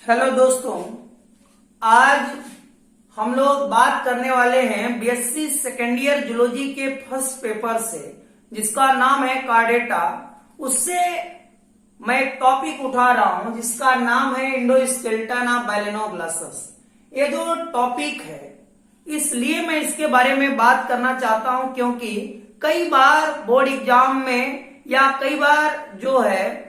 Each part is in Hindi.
हेलो दोस्तों, आज हम लोग बात करने वाले हैं बीएससी सेकेंड ईयर जूलॉजी के फर्स्ट पेपर से, जिसका नाम है कार्डेटा। उससे मैं एक टॉपिक उठा रहा हूं जिसका नाम है इंडोस्केलेटन ऑफ बैलेनोग्लासस। ये जो टॉपिक है इसलिए मैं इसके बारे में बात करना चाहता हूं क्योंकि कई बार बोर्ड एग्जाम में या कई बार जो है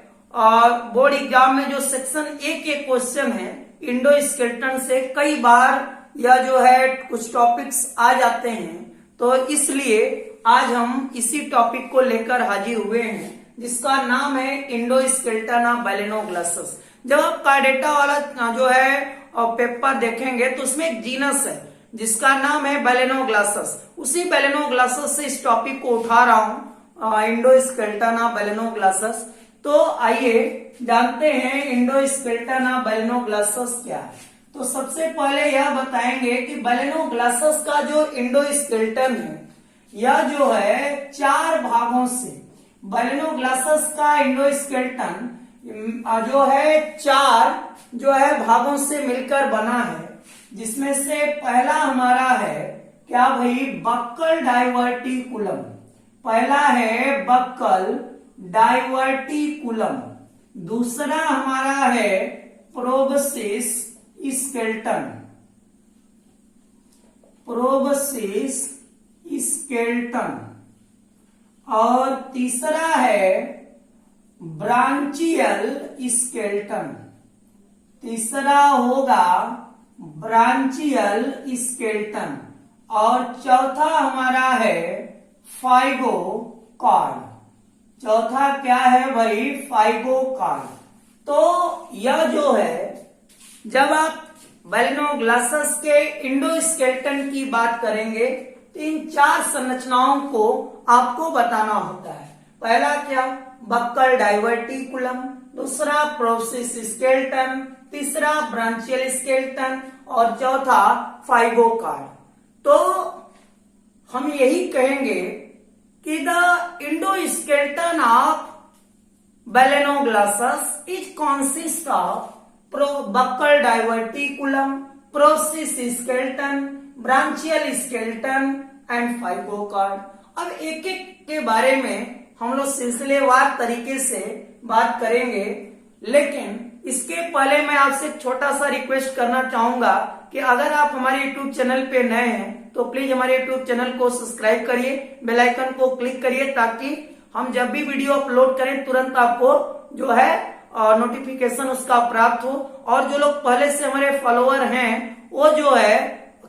बोर्ड एग्जाम में जो सेक्शन ए के क्वेश्चन है इंडोस्केलेटन से कई बार या जो है कुछ टॉपिक्स आ जाते हैं। तो इसलिए आज हम इसी टॉपिक को लेकर हाजिर हुए हैं जिसका नाम है इंडोस्केलेटन ऑफ बैलेनोग्लासस। जब आप कार्डेटा वाला जो है पेपर देखेंगे तो उसमें एक जीनस है जिसका नाम है बैलेनोग्लासस। उसी बैलेनोग्लासस से इस टॉपिक को उठा रहा हूं, इंडोस्केलेटन ऑफ बैलेनोग्लासस। तो आइए जानते हैं इंडोस्केलेटन ऑफ बैलेनोग्लासस क्या है। तो सबसे पहले यह बताएंगे कि बैलेनोग्लासस का जो इंडोस्केलेटन है यह जो है 4 भागों से, बैलेनोग्लासस का इंडोस्केलेटन जो है 4 जो है भागों से मिलकर बना है, जिसमें से पहला हमारा है क्या भाई, बक्कल डाइवर्टिकुलम। पहला है बक्कल डाइवर्टिकुलम। दूसरा हमारा है प्रोबसिस स्केलेटन, प्रोबसिस स्केलेटन। और तीसरा है ब्रांचियल स्केलेटन, तीसरा होगा ब्रांचियल स्केलेटन। और चौथा हमारा है फाइगोकॉर्ड। चौथा क्या है भाई, फाइगोकॉर्ड। तो यह जो है जब आप बैलेनोग्लासस के इंडोस्केलेटन की बात करेंगे तो इन 4 संरचनाओं को आपको बताना होता है। पहला क्या, बक्कल डाइवर्टिकुलम। दूसरा प्रोबसिस स्केलेटन। तीसरा ब्रांचियल स्केलेटन। और चौथा फाइगोकॉर्ड। तो हम यही कहेंगे कि the endoskeleton of Balanoglossus is consist of buccal diverticulum, proboscis skeleton, branchial skeleton and pygochord. अब एक एक के बारे में हम लोग सिलसिलेवार तरीके से बात करेंगे, लेकिन इसके पहले मैं आपसे एक छोटा सा रिक्वेस्ट करना चाहूंगा कि अगर आप हमारे YouTube चैनल पे नए हैं तो प्लीज हमारे YouTube चैनल को सब्सक्राइब करिए, बेल आइकन को क्लिक करिए ताकि हम जब भी वीडियो अपलोड करें तुरंत आपको जो है नोटिफिकेशन उसका प्राप्त हो। और जो लोग पहले से हमारे फॉलोअर हैं वो जो है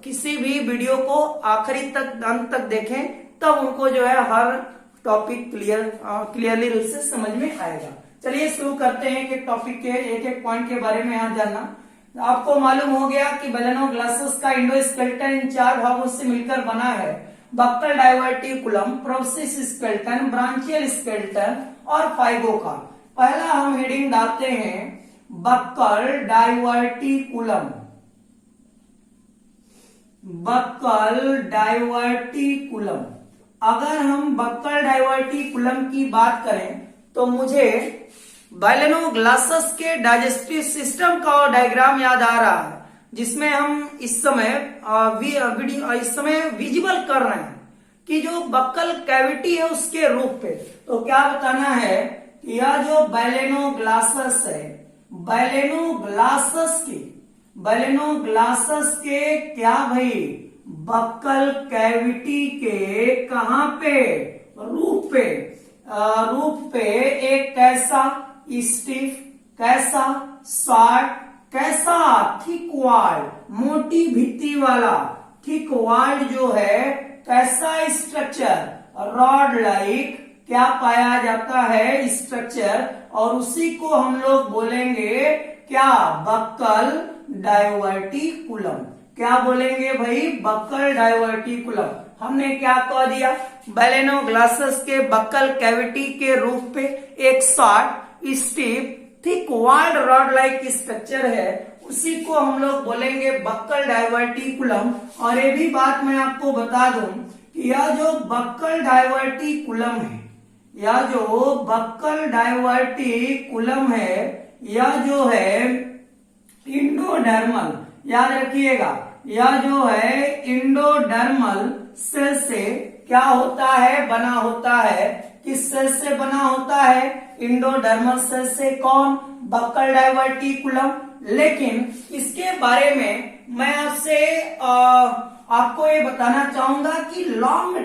किसी भी वीडियो को आखिरी तक अंत तक देखें, तब उनको जो है हर टॉपिक क्लियरली रूप से समझ में आएगा। चलिए शुरू करते हैं कि टॉपिक के एक एक पॉइंट के बारे में यहाँ जानना। आपको मालूम हो गया कि बैलेनोग्लासस का इंडोस्केलेटन इन 4 भागों से मिलकर बना है, buccal diverticulum, proboscis skeleton, branchial skeleton और फाइगोकॉर्ड। पहला हम हेडिंग डालते हैं बक्कल डाइवर्टिकुलम। Buckle diverticulum. अगर हम बक्कल डाइवर्टिकुलम की बात करें तो मुझे बैलेनोग्लासस के डाइजेस्टिव सिस्टम का डायग्राम याद आ रहा है, जिसमें हम इस समय विजिबल कर रहे हैं कि जो बक्कल कैविटी है उसके रूप पे। तो क्या बताना है कि यह जो बैलेनोग्लासस है, बैलेनोग्लासस के क्या भाई, बक्कल कैविटी के कहां पे, रूप पे एक कैसा स्टिफ, कैसा शॉर्ट, कैसा थिक वॉल, मोटी भित्ति वाला थिक वॉल जो है, कैसा स्ट्रक्चर, रॉड लाइक क्या पाया जाता है स्ट्रक्चर, और उसी को हम लोग बोलेंगे क्या, बक्कल डाइवर्टिकुलम। क्या बोलेंगे भाई, बक्कल डाइवर्टिकुलम। हमने क्या कह दिया, बैलेनोग्लासस के बक्कल कैविटी के रूप पे एक short stiff thick walled rod like structure है, उसी को हम लोग बोलेंगे बक्कल डाइवर्टिकुलम। और ये भी बात मैं आपको बता दूं कि यह जो बक्कल डाइवर्टिकुलम है, यह जो बक्कल डाइवर्टिकुलम है, यह जो है इंडोडर्मल, याद रखिएगा, यह जो है इंडोडर्मल सेल से क्या होता है, बना होता है। किस सेल से बना होता है? इंडोडर्मल सेल से। कौन? Buccal diverticulum. लेकिन इसके बारे में मैं आपसे आपको ये बताना चाहूंगा कि लंबे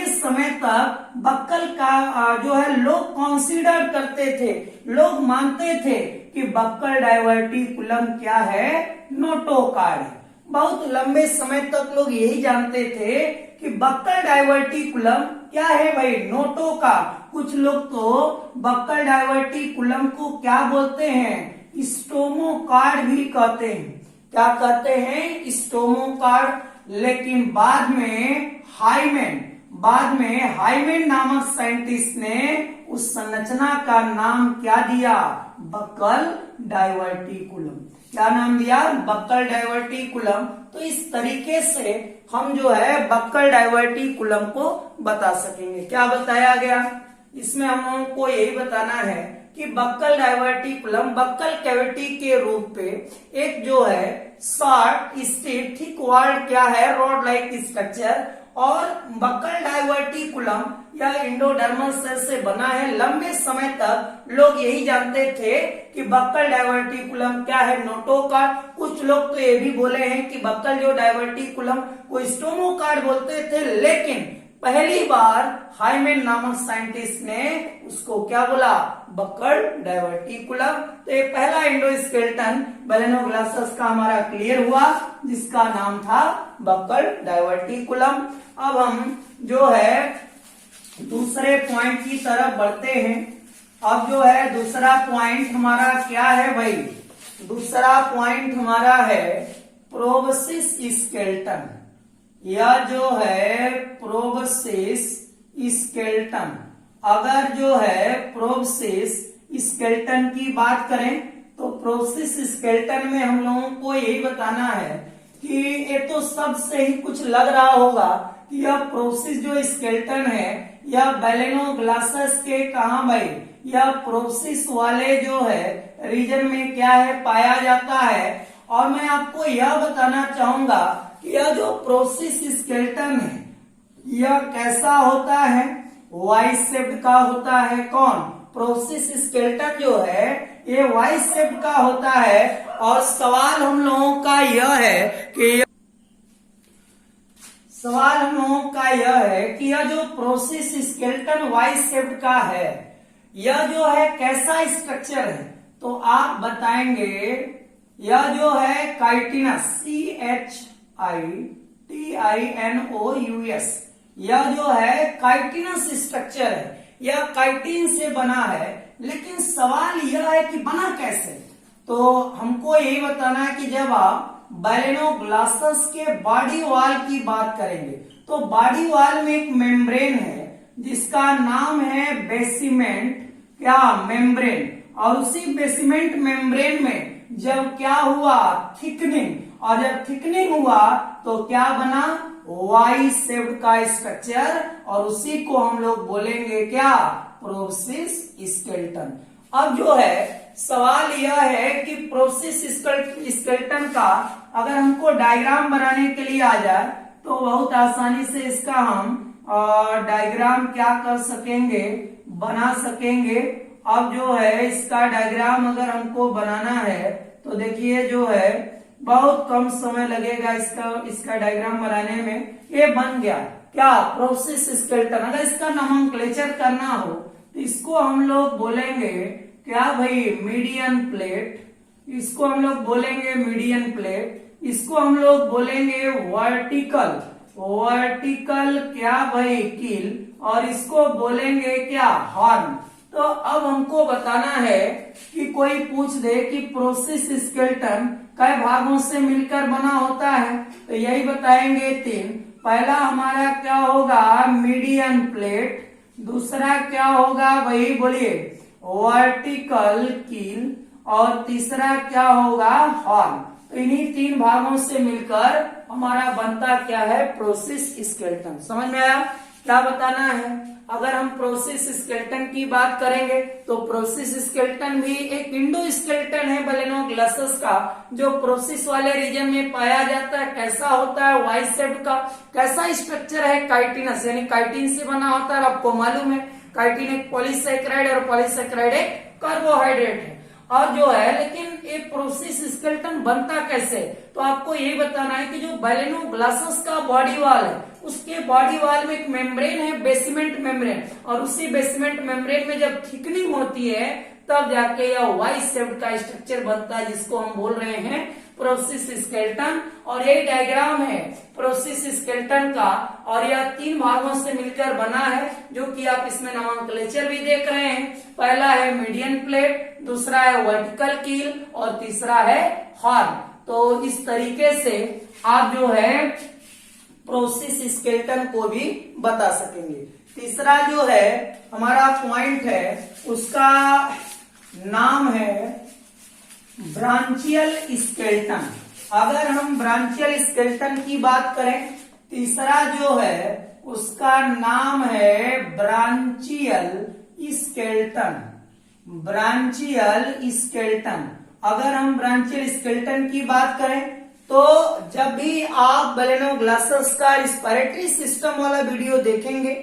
समय तक बक्कल का जो है लोग कंसीडर करते थे, लोग मानते थे कि बक्कल डाइवर्टिकुलम क्या है? नोटोकार्ड है। बहुत लंबे समय तक लोग यही जानते थे कि बक्कल डाइवर्टिकुलम क्या है भाई? नोटोकार्ड। कुछ लोग तो बक्कल डाइवर्टिकुलम को क्या बोलते हैं? स्टोमोकार्ड भी कहते हैं। क्या कहते हैं? स्टोमोकार्ड। लेकिन बाद में हाइमेन नामक साइंटिस्ट ने उस संरचना का नाम क्या दिया? Buccal diverticulum. क्या नाम दिया? Buccal diverticulum. तो इस तरीके से हम जो है बक्कल डाइवर्टिकुलम को बता सकेंगे। क्या बताया गया? इसमें हम लोगों को यही बताना है कि बक्कल डाइवर्टिकुलम बक्कल कैविटी के रूप पे एक जो है शॉर्ट स्ट्रिप थिक वॉल्ड क्या है? Rod like structure. और बक्कल डाइवर्टिकुलम या इंडोडर्मल सेल से बना है। लंबे समय तक लोग यही जानते थे कि बक्कल डाइवर्टिकुलम क्या है? नोटोकार्ड। कुछ लोग तो ये भी बोले हैं कि बक्कल जो डाइवर्टिकुलम को स्टोमोकार्ड बोलते थे, लेकिन पहली बार हाइमेन नामक साइंटिस्ट ने उसको क्या बोला? Buccal diverticulum. तो ये पहला इंडोस्केलेटन बैलेनोग्लासस का हमारा क्लियर हुआ, जिसका नाम था बक्कल डाइवर्टिकुलम। अब हम जो है दूसरे पॉइंट की तरफ बढ़ते हैं। अब जो है दूसरा पॉइंट हमारा क्या है भाई? दूसरा पॉइंट हमारा है प्रोबसिस स्केलेटन। यह जो है प्रोबसिस स्केलेटन। अगर जो है प्रोबसिस स्केलेटन की बात करें तो प्रोबसिस स्केलेटन में हम लोगों को यही बताना है कि ये तो सबसे ही कुछ लग रहा होगा कि यह प्रोबसिस जो स्केलेटन है यह बैलेनोग्लासस के कहा भाई? यह प्रोबसिस वाले जो है रीजन में क्या है? पाया जाता है। और मैं आपको यह बताना चाहूंगा कि यह जो प्रोबसिस स्केलेटन है यह कैसा होता है? वाई शेप्ड का होता है। कौन? प्रोबसिस स्केलेटन जो है ये वाई शेप्ड का होता है। और सवाल हम लोगों का यह है कि यह जो प्रोबसिस स्केलेटन वाई शेप्ड का है यह जो है कैसा स्ट्रक्चर है? तो आप बताएंगे यह जो है काइटिनस, CHITINOUS, यह जो है काइटिनस स्ट्रक्चर है। यह काइटिन से बना है। लेकिन सवाल यह है कि बना कैसे? तो हमको यही बताना है कि जब आप बैलेनोग्लासस के बॉडी वॉल की बात करेंगे तो बॉडी वॉल में एक मेम्ब्रेन है जिसका नाम है बेसिमेंट क्या? मेम्ब्रेन। और उसी बेसिमेंट मेम्ब्रेन में जब क्या हुआ? थिकनिंग। और जब थिकनिंग हुआ तो क्या बना? वाई शेप्ड का स्ट्रक्चर। और उसी को हम लोग बोलेंगे क्या? प्रोबसिस स्केलेटन। अब जो है सवाल यह है कि प्रोबसिस स्केलेटन का अगर हमको डायग्राम बनाने के लिए आ जाए तो बहुत आसानी से इसका हम डायग्राम क्या कर सकेंगे? बना सकेंगे। अब जो है इसका डायग्राम अगर हमको बनाना है तो देखिए जो है बहुत कम समय लगेगा इसका डायग्राम बनाने में। ये बन गया क्या? प्रोबसिस स्केलेटन। अगर इसका नोमेनक्लेचर करना हो तो इसको हम लोग बोलेंगे क्या भाई? Median plate. इसको हम लोग बोलेंगे मीडियन प्लेट। इसको हम लोग बोलेंगे वर्टिकल क्या भाई? कील। और इसको बोलेंगे क्या? हॉर्न। तो अब हमको बताना है कि कोई पूछ दे कि प्रोबसिस स्केलेटन कई भागों से मिलकर बना होता है तो यही बताएंगे 3। पहला हमारा क्या होगा? Median plate. दूसरा क्या होगा भाई? बोलिए वर्टिकल कील। और तीसरा क्या होगा? हॉर्न। तो इन्हीं 3 भागों से मिलकर हमारा बनता क्या है? प्रोबसिस स्केलेटन। समझ में आया? क्या बताना है? अगर हम प्रोसेस स्केलेटन की बात करेंगे तो प्रोसेस स्केलेटन भी एक इंडो स्केलेटन है बैलेनोग्लासस का, जो प्रोसेस वाले रीजन में पाया जाता है। कैसा होता है, वाई शेप्ड का। कैसा स्ट्रक्चर है, काइटिनस यानी काइटिन से बना होता है। आपको मालूम है काइटिन एक पॉलीसेकेराइड और पॉलीसेकेराइड एक कार्बोहाइड्रेट है। और जो है लेकिन ये प्रोसेस स्केलेटन बनता कैसे, तो आपको ये बताना है कि जो बैलेनोग्लासस का बॉडी वॉल है उसके बॉडी वॉल में एक मेम्ब्रेन है, बेसमेंट मेम्ब्रेन, और उसी बेसमेंट मेम्ब्रेन में जब थिकनिंग होती है तब जाके यह वाई शेप्ड का स्ट्रक्चर बनता है, जिसको हम बोल रहे हैं प्रोसेस स्केलेटन। और ये डायग्राम है प्रोसेस स्केलेटन का, और यह 3 भागों से मिलकर बना है, जो कि आप इसमें नोमेनक्लेचर भी देख रहे हैं। पहला है मीडियन प्लेट, दूसरा है वर्टिकल कील और तीसरा है हॉर्न। तो इस तरीके से आप जो है प्रोसेस स्केलेटन को भी बता सकेंगे। तीसरा जो है हमारा पॉइंट है उसका नाम है ब्रांचियल स्केलेटन। अगर हम ब्रांचियल स्केलेटन की बात करें, तीसरा जो है उसका नाम है ब्रांचियल स्केलेटन। ब्रांचियल स्केलेटन, अगर हम ब्रांचियल स्केलेटन की बात करें तो जब भी आप बैलेनोग्लासस का रिस्पिरेटरी सिस्टम वाला वीडियो देखेंगे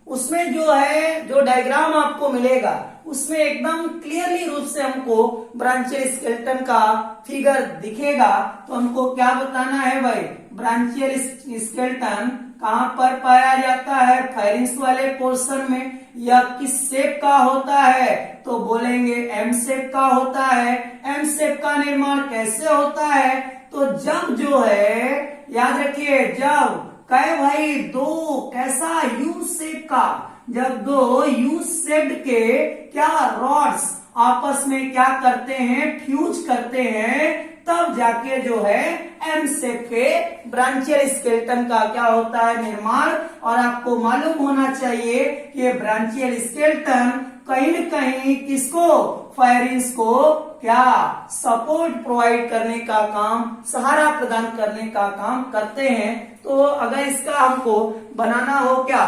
उसमें जो है जो डायग्राम आपको मिलेगा उसमें एकदम क्लियरली रूप से हमको ब्रांचियल स्केलेटन का फिगर दिखेगा। तो हमको क्या बताना है भाई, ब्रांचियल स्केलेटन कहाँ पर पाया जाता है, फायरिंग्स वाले पोर्शन में, या किस शेप का होता है, तो बोलेंगे एम शेप का होता है। एम शेप का निर्माण कैसे होता है, तो जब जो है याद रखिए, जब कहे भाई दो कैसा यू शेप का, जब दो यू शेप के क्या रॉड्स आपस में क्या करते हैं, फ्यूज करते हैं, तब जाके जो है एम शेप के ब्रांचियल स्केलेटन का क्या होता है निर्माण। और आपको मालूम होना चाहिए कि ब्रांचियल स्केलेटन कहीं न कहीं किसको, फायरिंग्स को क्या सपोर्ट प्रोवाइड करने का काम, सहारा प्रदान करने का काम करते हैं। तो अगर इसका हमको बनाना हो क्या,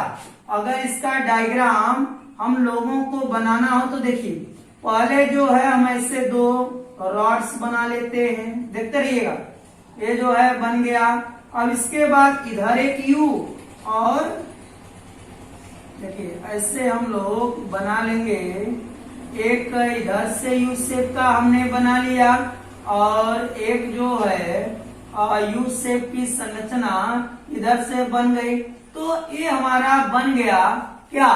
अगर इसका डायग्राम हम लोगों को बनाना हो तो देखिए, पहले जो है हम ऐसे 2 रॉड्स बना लेते हैं, देखते रहिएगा, ये जो है बन गया। अब इसके बाद इधर एक यू, और देखिए ऐसे हम लोग बना लेंगे, एक इधर से यू शेप का हमने बना लिया, और एक जो है यू शेप की संरचना इधर से बन गई। तो ये हमारा बन गया क्या,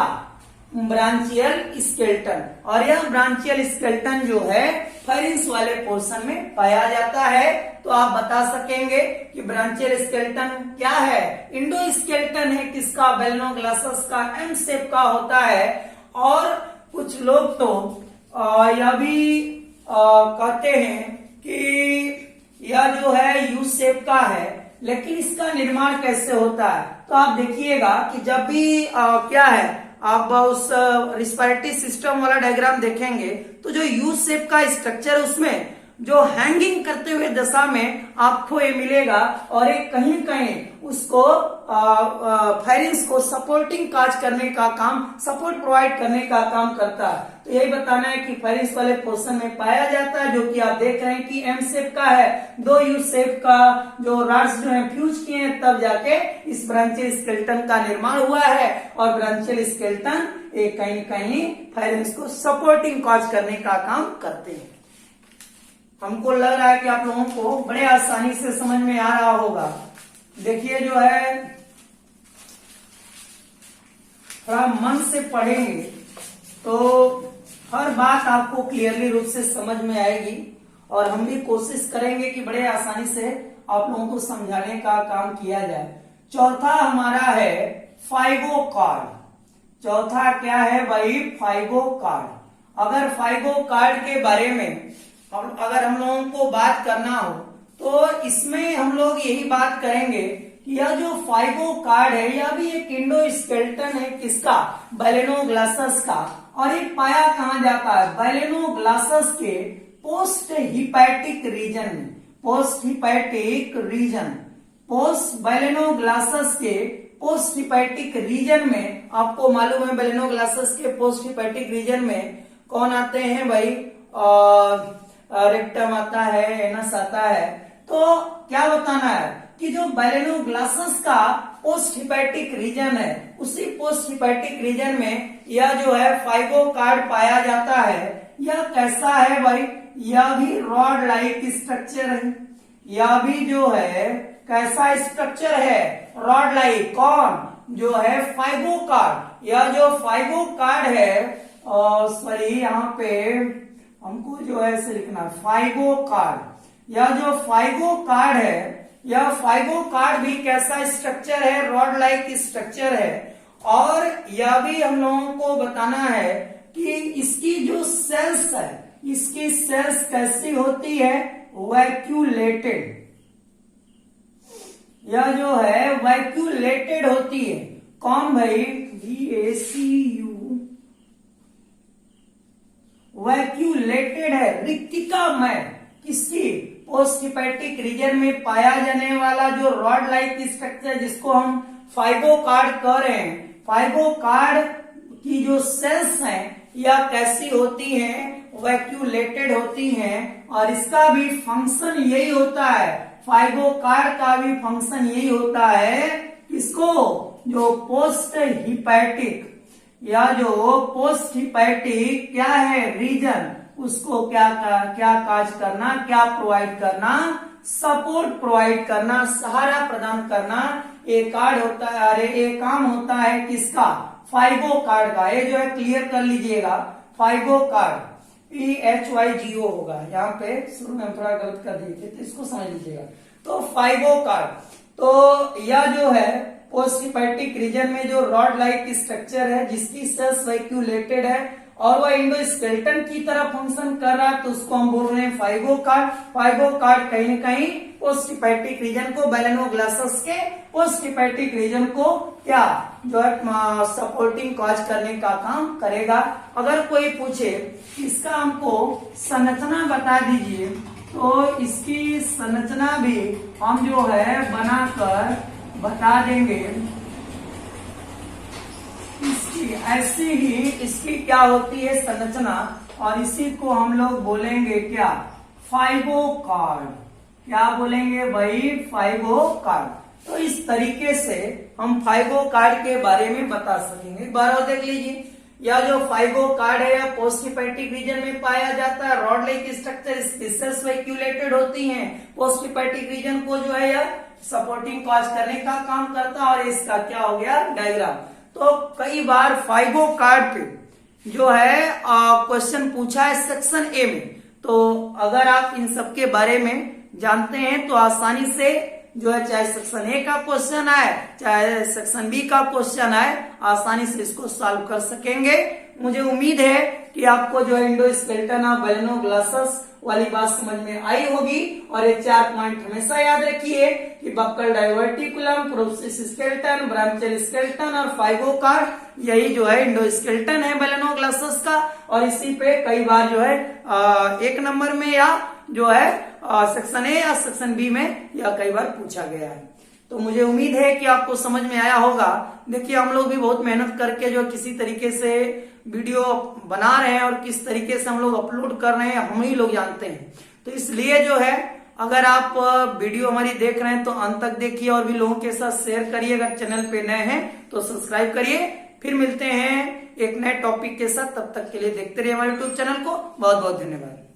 ब्रांचियल स्केलेटन। और यह ब्रांचियल स्केलेटन जो है फायरिंग्स वाले पोर्शन में पाया जाता है। तो आप बता सकेंगे कि ब्रांचियल स्केलेटन क्या है, इंडो स्केलेटन है किसका, बैलेनोग्लासस का, एम शेप का होता है। और कुछ लोग तो यह भी कहते हैं कि यह जो है यू शेप का है, लेकिन इसका निर्माण कैसे होता है, तो आप देखिएगा कि जब भी क्या है आप उस रिस्पिरेटरी सिस्टम वाला डायग्राम देखेंगे तो जो यू शेप का स्ट्रक्चर उसमें जो हैंगिंग करते हुए दशा में आपको ये मिलेगा, और एक कहीं कहीं उसको फायरिंग्स को सपोर्टिंग काज करने का काम, सपोर्ट प्रोवाइड करने का काम करता है। तो यही बताना है कि फायरिंग्स वाले पोर्शन में पाया जाता है, जो कि आप देख रहे हैं कि एम शेप का है, 2 यू शेप का जो रॉड्स जो है फ्यूज किए हैं, तब जाके इस ब्रांचियल स्केलेटन का निर्माण हुआ है। और ब्रांचियल स्केलेटन एक कहीं कहीं फायरिंग्स को सपोर्टिंग काज करने का काम करते हैं। हमको लग रहा है कि आप लोगों को बड़े आसानी से समझ में आ रहा होगा। देखिए जो है थोड़ा मन से पढ़ेंगे तो हर बात आपको क्लियरली रूप से समझ में आएगी, और हम भी कोशिश करेंगे कि बड़े आसानी से आप लोगों को समझाने का काम किया जाए। चौथा हमारा है फाइगो कार्ड। चौथा क्या है भाई, फाइगो कार्ड। अगर फाइगो कार्ड के बारे में अगर हम लोगों को बात करना हो तो इसमें हम लोग यही बात करेंगे कि यह जो फाइगो कार्ड है यह भी एक इंडो स्केलेटन है किसका, बैलेनोग्लासस का। और ये पाया कहाँ जाता है, बैलेनोग्लासस के पोस्ट हिपैटिक रीजन में। पोस्ट हिपैटिक रीजन, पोस्ट बैलेनोग्लासस के पोस्ट हिपैटिक रीजन में आपको मालूम है बेलेनोग्लासेस के पोस्ट हिपैटिक रीजन में कौन आते हैं भाई, रेक्टम आता है, एनस आता है। तो क्या बताना है कि जो बेलेनोग्लासेस का पोस्ट हिपैटिक रीजन है उसी पोस्ट हिपैटिक रीजन में यह जो है फाइबोकार्ड पाया जाता है। यह कैसा है भाई, यह भी रॉड लाइक स्ट्रक्चर है, यह भी जो है कैसा स्ट्रक्चर है, रॉड लाइक। कौन जो है फाइबोकार्ड, यह जो फाइबोकार्ड है, सॉरी यहाँ पे हमको जो है इसे लिखना है फाइबोकार्ड। यह जो फाइबोकार्ड है, यह फाइबोकार्ड भी कैसा स्ट्रक्चर है, रॉड लाइक स्ट्रक्चर है। और यह भी हम लोगों को बताना है कि इसकी जो सेल्स है, इसकी सेल्स कैसी होती है, वैक्यूलेटेड। यह जो है वैक्यूलेटेड होती है। कौन भाई, VACU, वैक्यूलेटेड है, रिक्तिकामय। किसकी, पोस्ट हिपैटिक रीजन में पाया जाने वाला जो रॉड लाइक स्ट्रक्चर जिसको हम फाइबोकार्ड कह रहे हैं, फाइबोकार्ड की जो सेल्स हैं यह कैसी होती हैं, वैक्यूलेटेड होती हैं। और इसका भी फंक्शन यही होता है, फाइबोकार्ड का भी फंक्शन यही होता है, इसको जो पोस्ट हिपैटिक या जो पोस्ट हिपैटिक क्या है रीजन, उसको क्या काज करना, क्या प्रोवाइड करना, सपोर्ट प्रोवाइड करना, सहारा प्रदान करना। एक कार्ड होता है, अरे एक काम होता है किसका, फाइबोकार्ड का। ये जो है क्लियर कर लीजिएगा, फाइबोकार्ड PHYGO होगा। यहाँ पे शुरू में हम थोड़ा गलत कर दिए थे तो इसको समझ लीजिएगा। तो फाइबोकार्ड, तो यह जो है पोस्ट हिपैटिक रीजन में जो रॉड लाइक स्ट्रक्चर है जिसकी सेल्स वैक्यूलेटेड है और वह इंडोस्केलेटन की तरह फंक्शन कर रहा है, तो उसको हम बोल रहे हैं फाइबोकार्ड। फाइबोकार्ड कहीं न कहीं पोस्ट हिपैटिक रीजन को, बेलेनोग्लासेस के पोस्ट हिपैटिक रीजन को क्या जो है सपोर्टिंग कॉज करने का काम करेगा। अगर कोई पूछे इसका हमको संरचना बता दीजिए, तो इसकी संरचना भी हम जो है बनाकर बता देंगे। इसकी ऐसी ही इसकी क्या होती है संरचना, और इसी को हम लोग बोलेंगे क्या, फाइबोकार्ड। क्या बोलेंगे भाई, फाइबोकार्ड। तो इस तरीके से हम फाइबोकार्ड के बारे में बता सकेंगे। एक बार और देख लीजिए, यह जो फाइबोकार्ड है यह पोस्ट हिपैटिक रीजन में पाया जाता है, rod like structure, cells vacuolated होती हैं। पोस्ट हिपैटिक रीजन को जो है यह सपोर्टिंग कॉज करने का काम करता है। और इसका क्या हो गया डायग्राम। तो कई बार फाइबोकार्ड पे जो है क्वेश्चन पूछा है सेक्शन ए में, तो अगर आप इन सब के बारे में जानते हैं तो आसानी से जो है चाहे सेक्शन ए का क्वेश्चन आए चाहे सेक्शन बी का क्वेश्चन आए, आसानी से इसको सॉल्व कर सकेंगे। मुझे उम्मीद है कि आपको जो है इंडोस्केलेटन ऑफ बेलेनोग्लासेस वाली बात समझ में आई होगी। और ये 4 पॉइंट हमेशा याद रखिए कि buccal diverticulum, process skeleton, branchial skeleton और फाइबोकार्ड, यही जो है इंडोस्केलेटन है बेलेनोग्लासेस का। और इसी पे कई बार जो है 1 नंबर में या जो है सेक्शन ए या सेक्शन बी में यह कई बार पूछा गया है। तो मुझे उम्मीद है कि आपको समझ में आया होगा। देखिए हम लोग भी बहुत मेहनत करके जो किसी तरीके से वीडियो बना रहे हैं और किस तरीके से हम लोग अपलोड कर रहे हैं हम ही लोग जानते हैं। तो इसलिए जो है अगर आप वीडियो हमारी देख रहे हैं तो अंत तक देखिए और भी लोगों के साथ शेयर करिए। अगर चैनल पे नए हैं तो सब्सक्राइब करिए। फिर मिलते हैं एक नए टॉपिक के साथ, तब तक के लिए देखते रहिए हमारे यूट्यूब चैनल को। बहुत बहुत धन्यवाद।